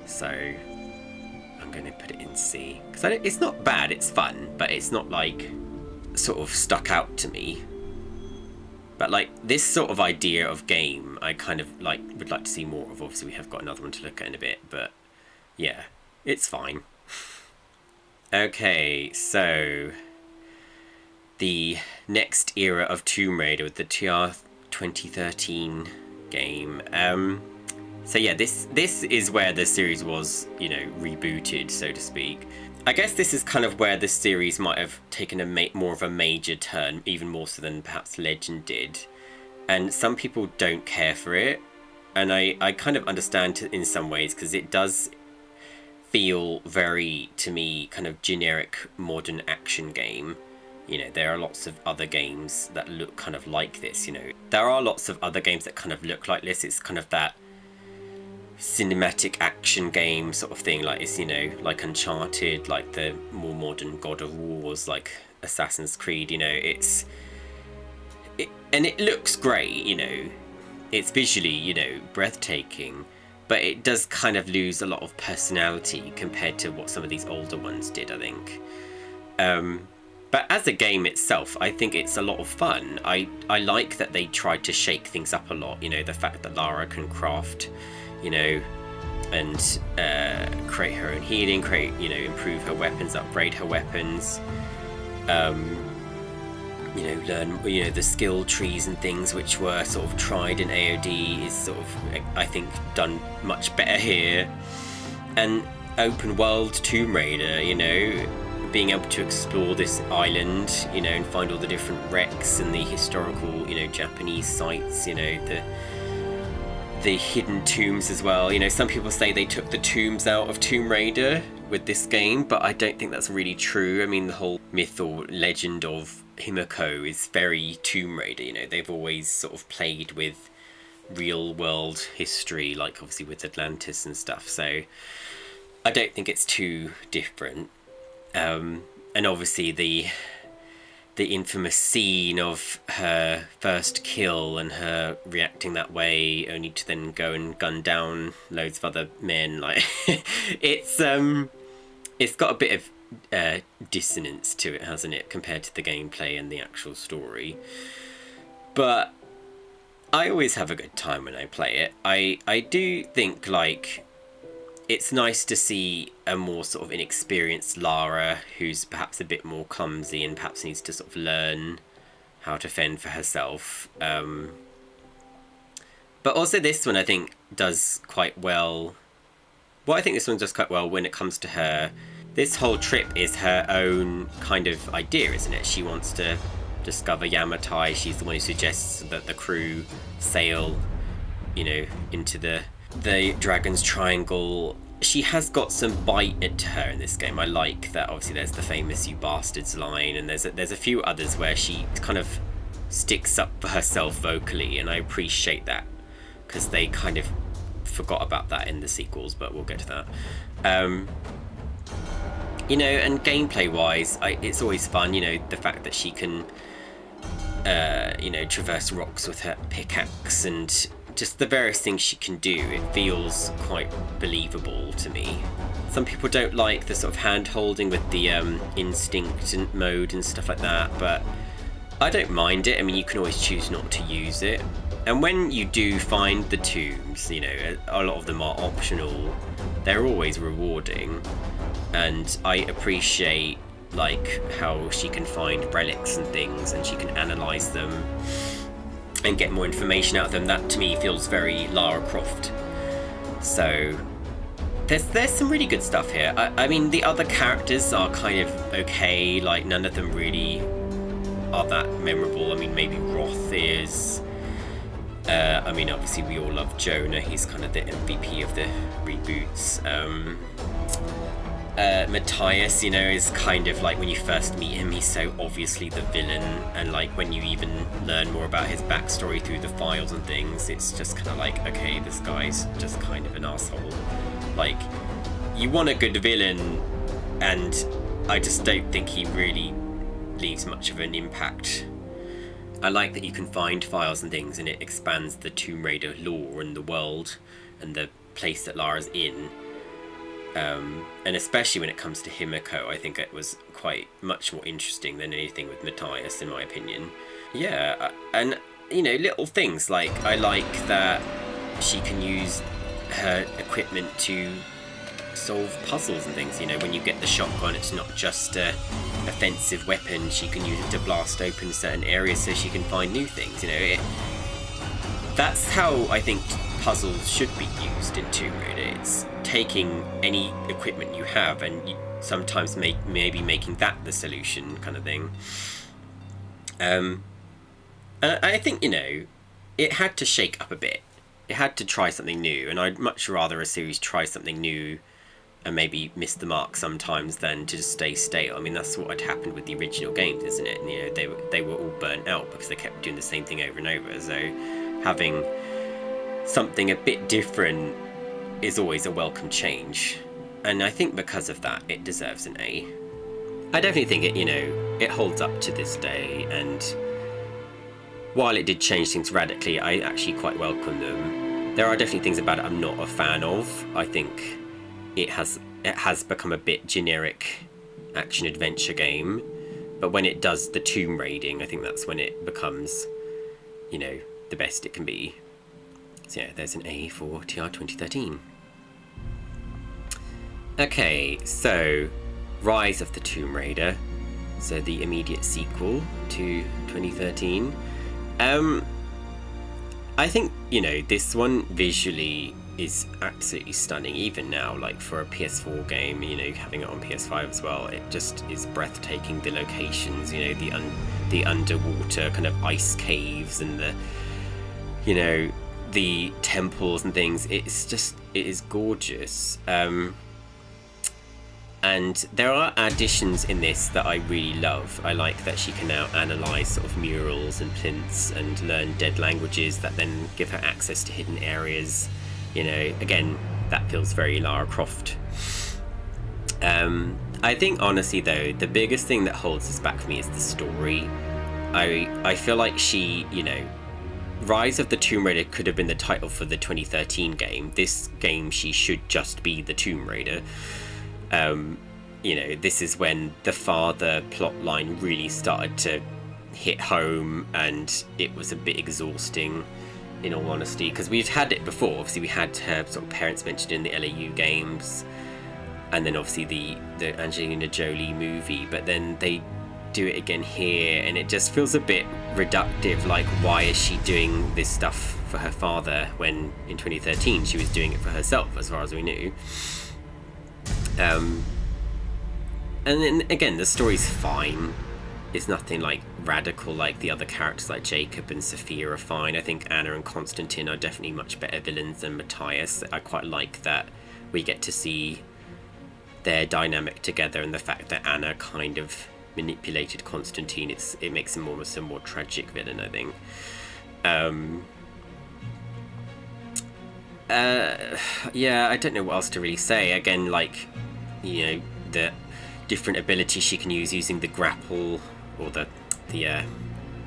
So I'm going to put it in C. Because it's not bad, it's fun, but it's not like sort of stuck out to me. But like this sort of idea of game, I kind of like would like to see more of. Obviously we have got another one to look at in a bit, but yeah, it's fine. Okay, so the next era of Tomb Raider with the TR 2013 game. So yeah, this is where the series was, you know, rebooted, so to speak. I guess this is kind of where the series might have taken a more of a major turn, even more so than perhaps Legend did. And some people don't care for it, and I kind of understand in some ways, because it does feel very, to me, kind of generic modern action game. You know, there are lots of other games that look kind of like this, you know. There are lots of other games that kind of look like this. It's kind of that cinematic action game sort of thing, like it's, you know, like Uncharted, like the more modern God of Wars, like Assassin's Creed, you know, and it looks great, you know, it's visually, you know, breathtaking, but it does kind of lose a lot of personality compared to what some of these older ones did, I think. But as a game itself, I think it's a lot of fun. I like that they tried to shake things up a lot, you know, the fact that Lara can craft, you know, and create her own healing, you know, improve her weapons, upgrade her weapons, you know, learn, you know, the skill trees and things which were sort of tried in AOD is sort of, I think, done much better here. And open world Tomb Raider, you know, being able to explore this island, you know, and find all the different wrecks and the historical, you know, Japanese sites, you know, the hidden tombs as well. You know, some people say they took the tombs out of Tomb Raider with this game, but I don't think that's really true. I mean, the whole myth or legend of Himiko is very Tomb Raider, you know, they've always sort of played with real world history, like obviously with Atlantis and stuff, so I don't think it's too different. And obviously the infamous scene of her first kill and her reacting that way, only to then go and gun down loads of other men, like it's got a bit of dissonance to it, hasn't it, compared to the gameplay and the actual story. But I always have a good time when I play it. I do think, like, it's nice to see a more sort of inexperienced Lara who's perhaps a bit more clumsy and perhaps needs to sort of learn how to fend for herself. But also this one I think does quite well. Well, I think this one does quite well when it comes to her. This whole trip is her own kind of idea, isn't it? She wants to discover Yamatai. She's the one who suggests that the crew sail, you know, into the Dragon's Triangle. She has got some bite to her in this game. I like that. Obviously there's the famous "you bastards" line, and there's a few others where she kind of sticks up for herself vocally, and I appreciate that, because they kind of forgot about that in the sequels, but we'll get to that. You know, and gameplay wise, it's always fun, you know, the fact that she can you know, traverse rocks with her pickaxe and just the various things she can do. It feels quite believable to me. Some people don't like the sort of hand holding with the instinct and mode and stuff like that, but I don't mind it. I mean, you can always choose not to use it. And when you do find the tombs, you know, a lot of them are optional, they're always rewarding. And I appreciate, like, how she can find relics and things and she can analyze them. and get more information out of them. That to me feels very Lara Croft. So there's some really good stuff here. I mean, the other characters are kind of okay, like none of them really are that memorable. I mean, maybe Roth is. I mean, obviously we all love Jonah, he's kind of the MVP of the reboots. Matthias, you know, is kind of like, when you first meet him, he's so obviously the villain, and like when you even learn more about his backstory through the files and things, it's just kind of like, okay, this guy's just kind of an asshole. Like, you want a good villain, and I just don't think he really leaves much of an impact. I like that you can find files and things, and it expands the Tomb Raider lore and the world and the place that Lara's in. And especially when it comes to Himiko, I think it was quite much more interesting than anything with Matthias, in my opinion. Yeah, and, you know, little things like, I like that she can use her equipment to solve puzzles and things. You know, when you get the shotgun, it's not just a offensive weapon, she can use it to blast open certain areas so she can find new things. You know, that's how I think puzzles should be used in Tomb Raider. It's taking any equipment you have and sometimes maybe making that the solution, kind of thing. And I think, you know, it had to shake up a bit. It had to try something new, and I'd much rather a series try something new and maybe miss the mark sometimes than to just stay stale. I mean, that's what had happened with the original games, isn't it? And, you know, they were all burnt out because they kept doing the same thing over and over. So having something a bit different is always a welcome change. And I think because of that, it deserves an A. I definitely think it, you know, it holds up to this day, and while it did change things radically, I actually quite welcome them. There are definitely things about it I'm not a fan of. I think it has become a bit generic action-adventure game, but when it does the tomb raiding, I think that's when it becomes, you know, the best it can be. So yeah, there's an A for TR 2013. Okay, so Rise of the Tomb Raider, so the immediate sequel to 2013. I think, you know, this one visually is absolutely stunning, even now, like for a PS4 game, you know, having it on PS5 as well, it just is breathtaking. The locations, you know, the underwater kind of ice caves and the, you know, the temples and things, it is gorgeous. And there are additions in this that I really love. I like that she can now analyse sort of murals and plinths and learn dead languages that then give her access to hidden areas. You know, again, that feels very Lara Croft. I think, honestly, though, the biggest thing that holds this back for me is the story. I feel like she, you know, Rise of the Tomb Raider could have been the title for the 2013 game. This game, she should just be the Tomb Raider. You know, this is when the father plotline really started to hit home, and it was a bit exhausting, in all honesty, because we've had it before. Obviously, we had her sort of parents mentioned in the LAU games, and then obviously the Angelina Jolie movie, but then they do it again here, and it just feels a bit reductive. Like, why is she doing this stuff for her father when in 2013 she was doing it for herself, as far as we knew? And then again, the story's fine. It's nothing like radical like the other characters, like Jacob and Sophia are fine. I think Anna and Constantine are definitely much better villains than Matthias. I quite like that we get to see their dynamic together, and the fact that Anna kind of manipulated Constantine, it makes him almost a more tragic villain, I think. Yeah, I don't know what else to really say. Again, like, you know, the different abilities she can use using the grapple, or the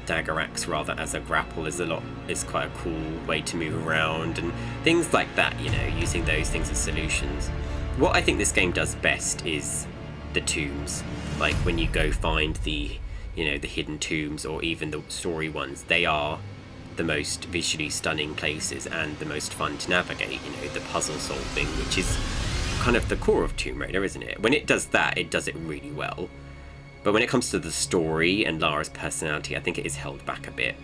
dagger axe rather, as a grapple is quite a cool way to move around, and things like that, you know, using those things as solutions. What I think this game does best is the tombs. Like, when you go find the, you know, the hidden tombs, or even the story ones, they are the most visually stunning places and the most fun to navigate. You know, the puzzle solving, which is kind of the core of Tomb Raider, isn't it? When it does that, it does it really well. But when it comes to the story and Lara's personality, I think it is held back a bit.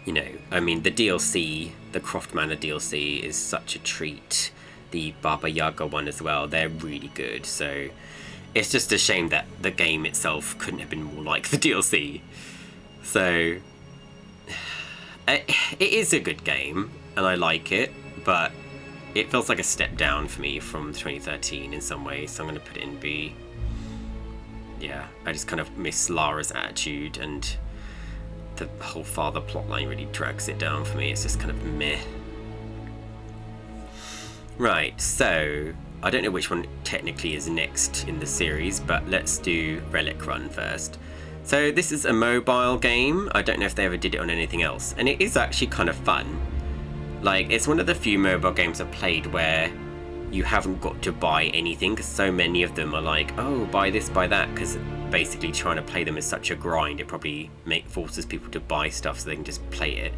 you know, I mean, the DLC, the Croft Manor DLC is such a treat. The Baba Yaga one as well, they're really good. So it's just a shame that the game itself couldn't have been more like the DLC. So it is a good game and I like it, but it feels like a step down for me from 2013 in some ways, so I'm going to put it in B. Yeah, I just kind of miss Lara's attitude, and the whole father plotline really drags it down for me. It's just kind of meh. Right, so I don't know which one technically is next in the series, but let's do Relic Run first. So this is a mobile game. I don't know if they ever did it on anything else, and it is actually kind of fun. Like, it's one of the few mobile games I've played where you haven't got to buy anything, because so many of them are like, oh, buy this, buy that, because basically trying to play them is such a grind. It probably forces people to buy stuff so they can just play it.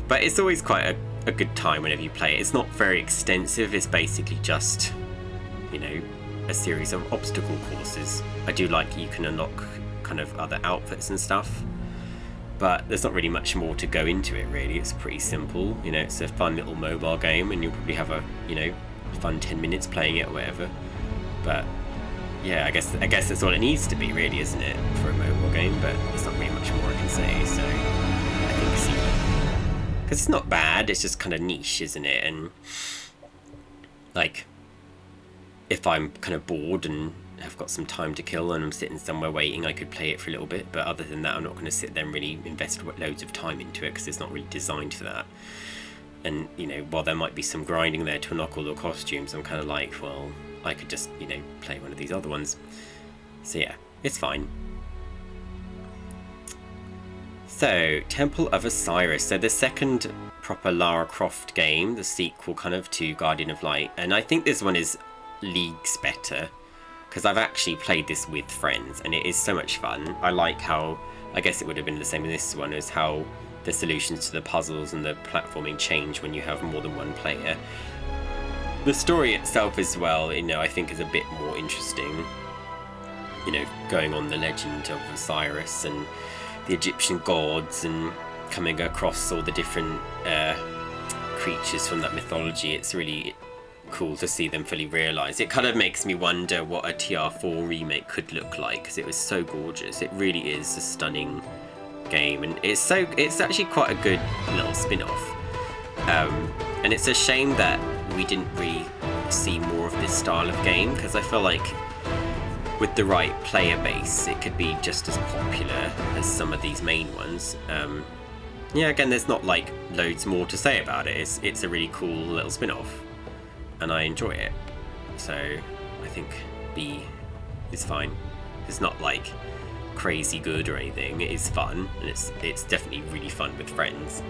But it's always quite a good time whenever you play it. It's not very extensive. It's basically just, you know, a series of obstacle courses. I do like you can unlock kind of other outfits and stuff, but there's not really much more to go into it, really. It's pretty simple, you know. It's a fun little mobile game, and you'll probably have a, you know, fun 10 minutes playing it or whatever. But yeah, I guess that's all it needs to be, really, isn't it, for a mobile game? But there's not really much more I can say, so I think C. Because it's not bad, it's just kind of niche, isn't it? And like, if I'm kind of bored and have got some time to kill and I'm sitting somewhere waiting, I could play it for a little bit, but other than that I'm not going to sit there and really invest loads of time into it, because it's not really designed for that. And, you know, while there might be some grinding there to unlock all the costumes, I'm kind of like, well, I could just, you know, play one of these other ones. So yeah, it's fine. So, Temple of Osiris. So the second proper Lara Croft game, the sequel kind of to Guardian of Light, and I think this one is leagues better, because I've actually played this with friends and it is so much fun. I like how, I guess it would have been the same in this one, as how the solutions to the puzzles and the platforming change when you have more than one player. The story itself as well, you know, I think is a bit more interesting, you know, going on the legend of Osiris and the Egyptian gods and coming across all the different creatures from that mythology. It's really cool to see them fully realised. It kind of makes me wonder what a TR4 remake could look like, because it was so gorgeous. It really is a stunning game, and it's actually quite a good little spin-off. And it's a shame that we didn't really see more of this style of game, because I feel like with the right player base it could be just as popular as some of these main ones. Yeah, again, there's not like loads more to say about it. It's a really cool little spin-off, and I enjoy it. So I think B is fine. It's not like crazy good or anything. It is fun, and it's definitely really fun with friends.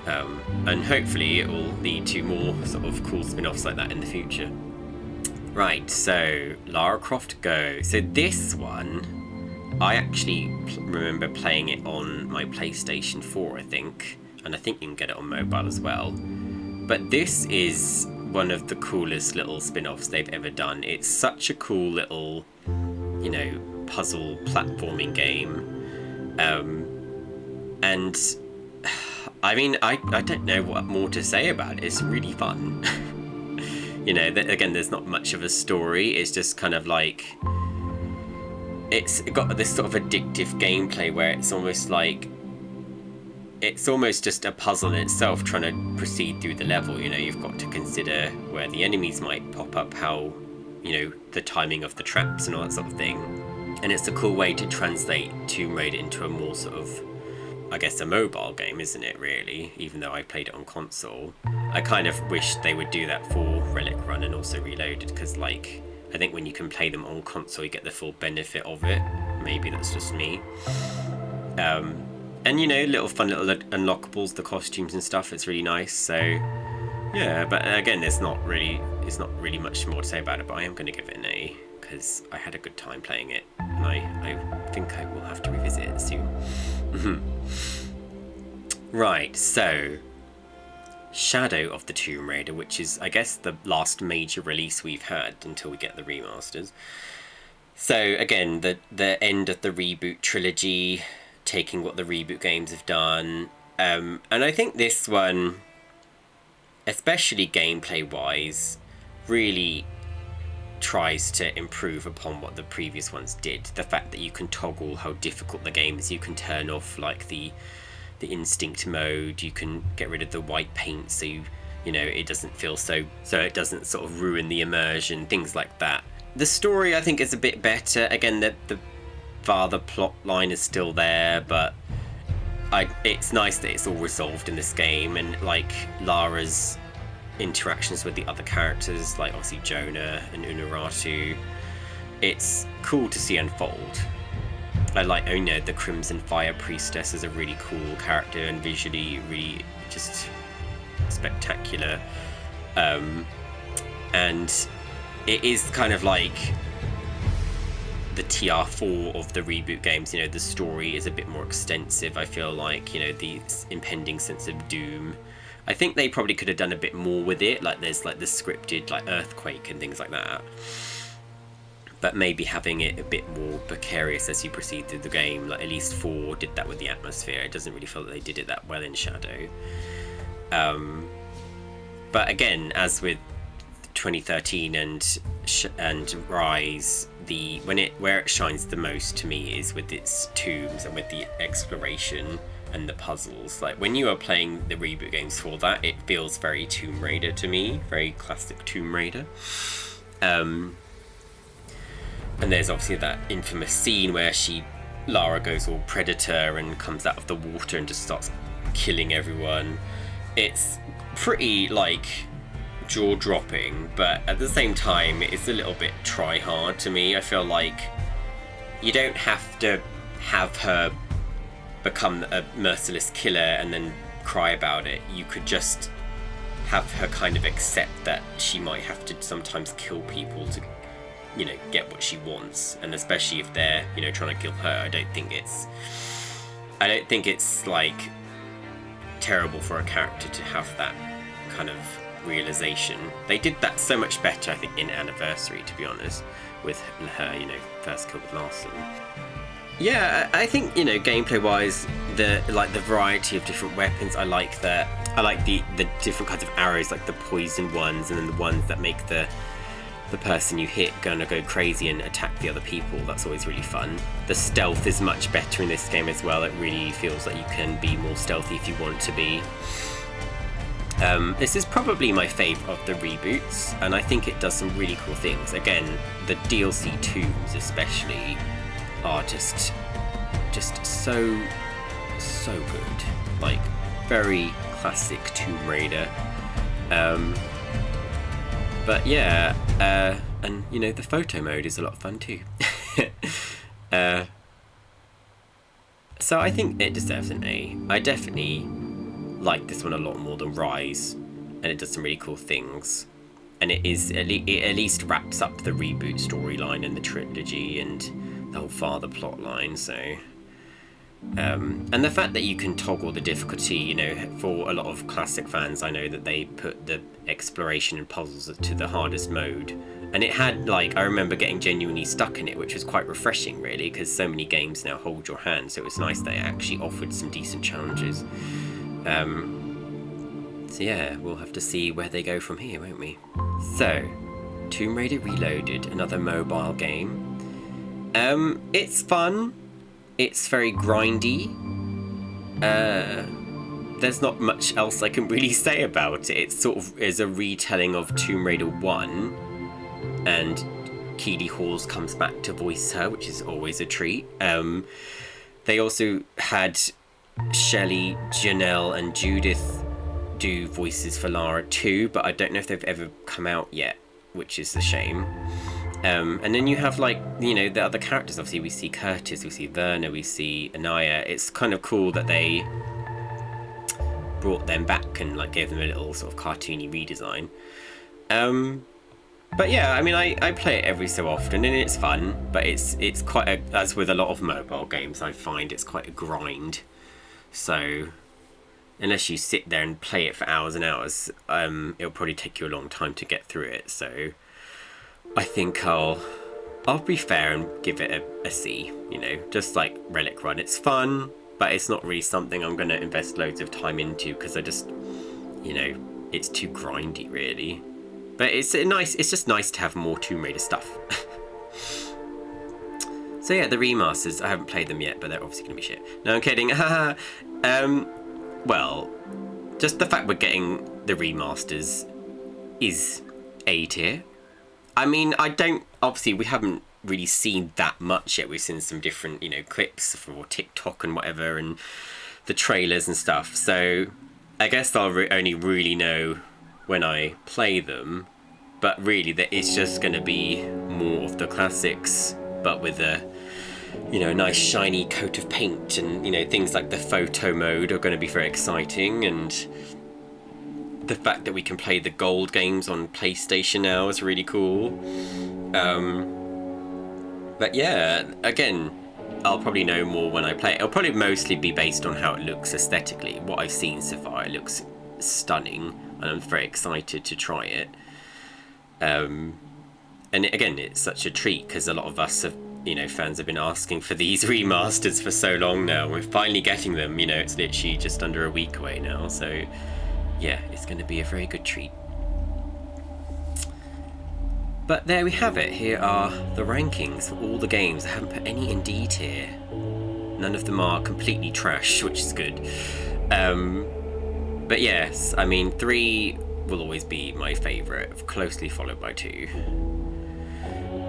And hopefully it will lead to more sort of cool spin-offs like that in the future. Right, so Lara Croft Go. So this one, I actually remember playing it on my PlayStation 4, I think, and I think you can get it on mobile as well. But this is one of the coolest little spin-offs they've ever done. It's such a cool little, you know, puzzle platforming game. And I mean, I don't know what more to say about it. It's really fun. You know, again, there's not much of a story. It's just kind of like, it's got this sort of addictive gameplay where it's almost like, it's almost just a puzzle in itself, trying to proceed through the level. You know, you've got to consider where the enemies might pop up, how, you know, the timing of the traps and all that sort of thing. And it's a cool way to translate Tomb Raider into a more sort of, I guess, a mobile game, isn't it, really? Even though I played it on console. I kind of wish they would do that for Relic Run and also Reloaded, because, like, I think when you can play them on console, you get the full benefit of it. Maybe that's just me. And, you know, little fun little unlockables, the costumes and stuff, it's really nice. So, yeah, but again, it's not really much more to say about it, but I am going to give it an A, because I had a good time playing it, and I think I will have to revisit it soon. Right, so Shadow of the Tomb Raider, which is, I guess, the last major release we've had until we get the remasters. So again, the end of the reboot trilogy. taking what the reboot games have done. And I think this one, especially gameplay-wise, really tries to improve upon what the previous ones did. The fact that you can toggle how difficult the game is, you can turn off like the instinct mode, you can get rid of the white paint so you know it doesn't feel so it doesn't sort of ruin the immersion, things like that. The story I think is a bit better. Again, the father plot line is still there, but it's nice that it's all resolved in this game, and like Lara's interactions with the other characters, like obviously Jonah and Unuratu, it's cool to see unfold. I like Onya, the Crimson Fire Priestess, is a really cool character and visually really just spectacular. And it is kind of like the TR4 of the reboot games, you know, the story is a bit more extensive. I feel like, you know, the impending sense of doom, I think they probably could have done a bit more with it, like there's like the scripted like earthquake and things like that, but maybe having it a bit more precarious as you proceed through the game. Like at least 4 did that with the atmosphere. It doesn't really feel that they did it that well in Shadow. But again, as with 2013 and Rise, where it shines the most to me is with its tombs and with the exploration and the puzzles. Like when you are playing the reboot games for that, it feels very Tomb Raider to me, very classic Tomb Raider. And there's obviously that infamous scene where Lara goes all predator and comes out of the water and just starts killing everyone. It's pretty like jaw-dropping, but at the same time it's a little bit try-hard to me. I feel like you don't have to have her become a merciless killer and then cry about it. You could just have her kind of accept that she might have to sometimes kill people to, you know, get what she wants. And especially if they're, you know, trying to kill her, I don't think it's like terrible for a character to have that kind of realization. They did that so much better, I think, in Anniversary, to be honest, with her, you know, first kill with Larson. Yeah, I think, you know, gameplay-wise, the variety of different weapons, I like that. I like the different kinds of arrows, like the poison ones, and then the ones that make the person you hit gonna go crazy and attack the other people. That's always really fun. The stealth is much better in this game as well. It really feels like you can be more stealthy if you want to be. This is probably my favourite of the reboots, and I think it does some really cool things. Again, the DLC tombs especially are just so good. Like, very classic Tomb Raider. But yeah, and you know, the photo mode is a lot of fun too. So I think it deserves an A. I definitely like this one a lot more than Rise, and it does some really cool things. And it at least wraps up the reboot storyline and the trilogy and the whole father plot line. So, and the fact that you can toggle the difficulty, you know, for a lot of classic fans, I know that they put the exploration and puzzles to the hardest mode, and it had, like, I remember getting genuinely stuck in it, which was quite refreshing really, because so many games now hold your hand, so it was nice that it actually offered some decent challenges. So yeah, we'll have to see where they go from here, won't we? So, Tomb Raider Reloaded, another mobile game. It's fun. It's very grindy. There's not much else I can really say about it. It sort of is a retelling of Tomb Raider 1, and Keely Hawes comes back to voice her, which is always a treat. They also had Shelley, Janelle, and Judith do voices for Lara too, but I don't know if they've ever come out yet, which is a shame. And then you have, like, you know, the other characters. Obviously we see Curtis, we see Werner, we see Anaya. It's kind of cool that they brought them back and like gave them a little sort of cartoony redesign. But yeah, I mean, I play it every so often and it's fun, but it's quite a, as with a lot of mobile games, I find it's quite a grind. So unless you sit there and play it for hours and hours, it'll probably take you a long time to get through it. So I think I'll I'll be fair and give it a C, you know, just like Relic Run. It's fun, but it's not really something I'm going to invest loads of time into because I just, you know, it's too grindy really. But it's just nice to have more Tomb Raider stuff. So yeah, the remasters, I haven't played them yet, but they're obviously going to be shit. No, I'm kidding. Well, just the fact we're getting the remasters is A tier. I mean, obviously we haven't really seen that much yet. We've seen some different, you know, clips for TikTok and whatever, and the trailers and stuff. So I guess I'll only really know when I play them. But really, it's just going to be more of the classics, but with a, you know, nice shiny coat of paint, and, you know, things like the photo mode are going to be very exciting, and the fact that we can play the gold games on PlayStation now is really cool. But yeah, again, I'll probably know more when I play it. It'll probably mostly be based on how it looks aesthetically. What I've seen so far, it looks stunning, and I'm very excited to try it. And again, it's such a treat because a lot of us have, you know, fans have been asking for these remasters for so long now. We're finally getting them, you know, it's literally just under a week away now. So yeah, it's going to be a very good treat. But there we have it. Here are the rankings for all the games. I haven't put any in D tier. None of them are completely trash, which is good. But yes, I mean, 3 will always be my favourite, closely followed by 2.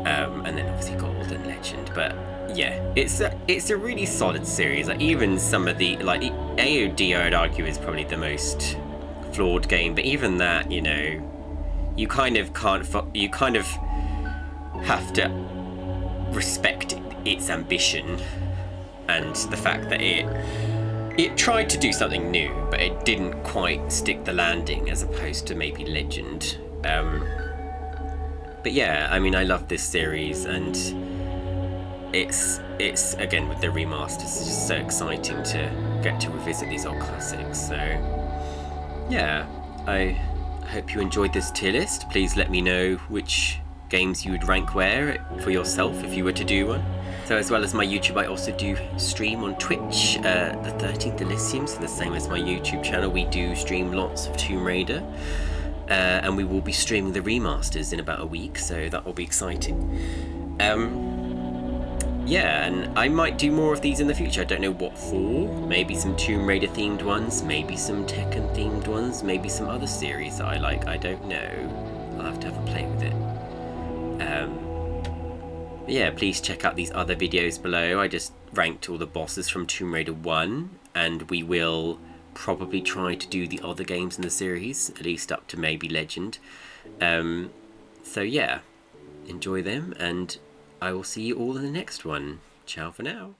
And then obviously Gold and Legend. But yeah, it's a really solid series. Like, even some of the, like, AOD, I would argue, is probably the most flawed game. But even that, you know, you kind of have to respect its ambition and the fact that it tried to do something new, but it didn't quite stick the landing, as opposed to maybe Legend. But yeah, I mean, I love this series, and it's again, with the remasters, it's just so exciting to get to revisit these old classics. So yeah, I hope you enjoyed this tier list. Please let me know which games you would rank where for yourself if you were to do one. So as well as my YouTube, I also do stream on Twitch, the 13th Elysium, so the same as my YouTube channel. We do stream lots of Tomb Raider, and we will be streaming the remasters in about a week, so that will be exciting. Yeah, and I might do more of these in the future. I don't know what for. Maybe some Tomb Raider themed ones, maybe some Tekken themed ones, maybe some other series that I like. I don't know. I'll have to have a play with it. Yeah, please check out these other videos below. I just ranked all the bosses from Tomb Raider 1, and we will probably try to do the other games in the series, at least up to maybe Legend. So yeah, enjoy them, and I will see you all in the next one. Ciao for now.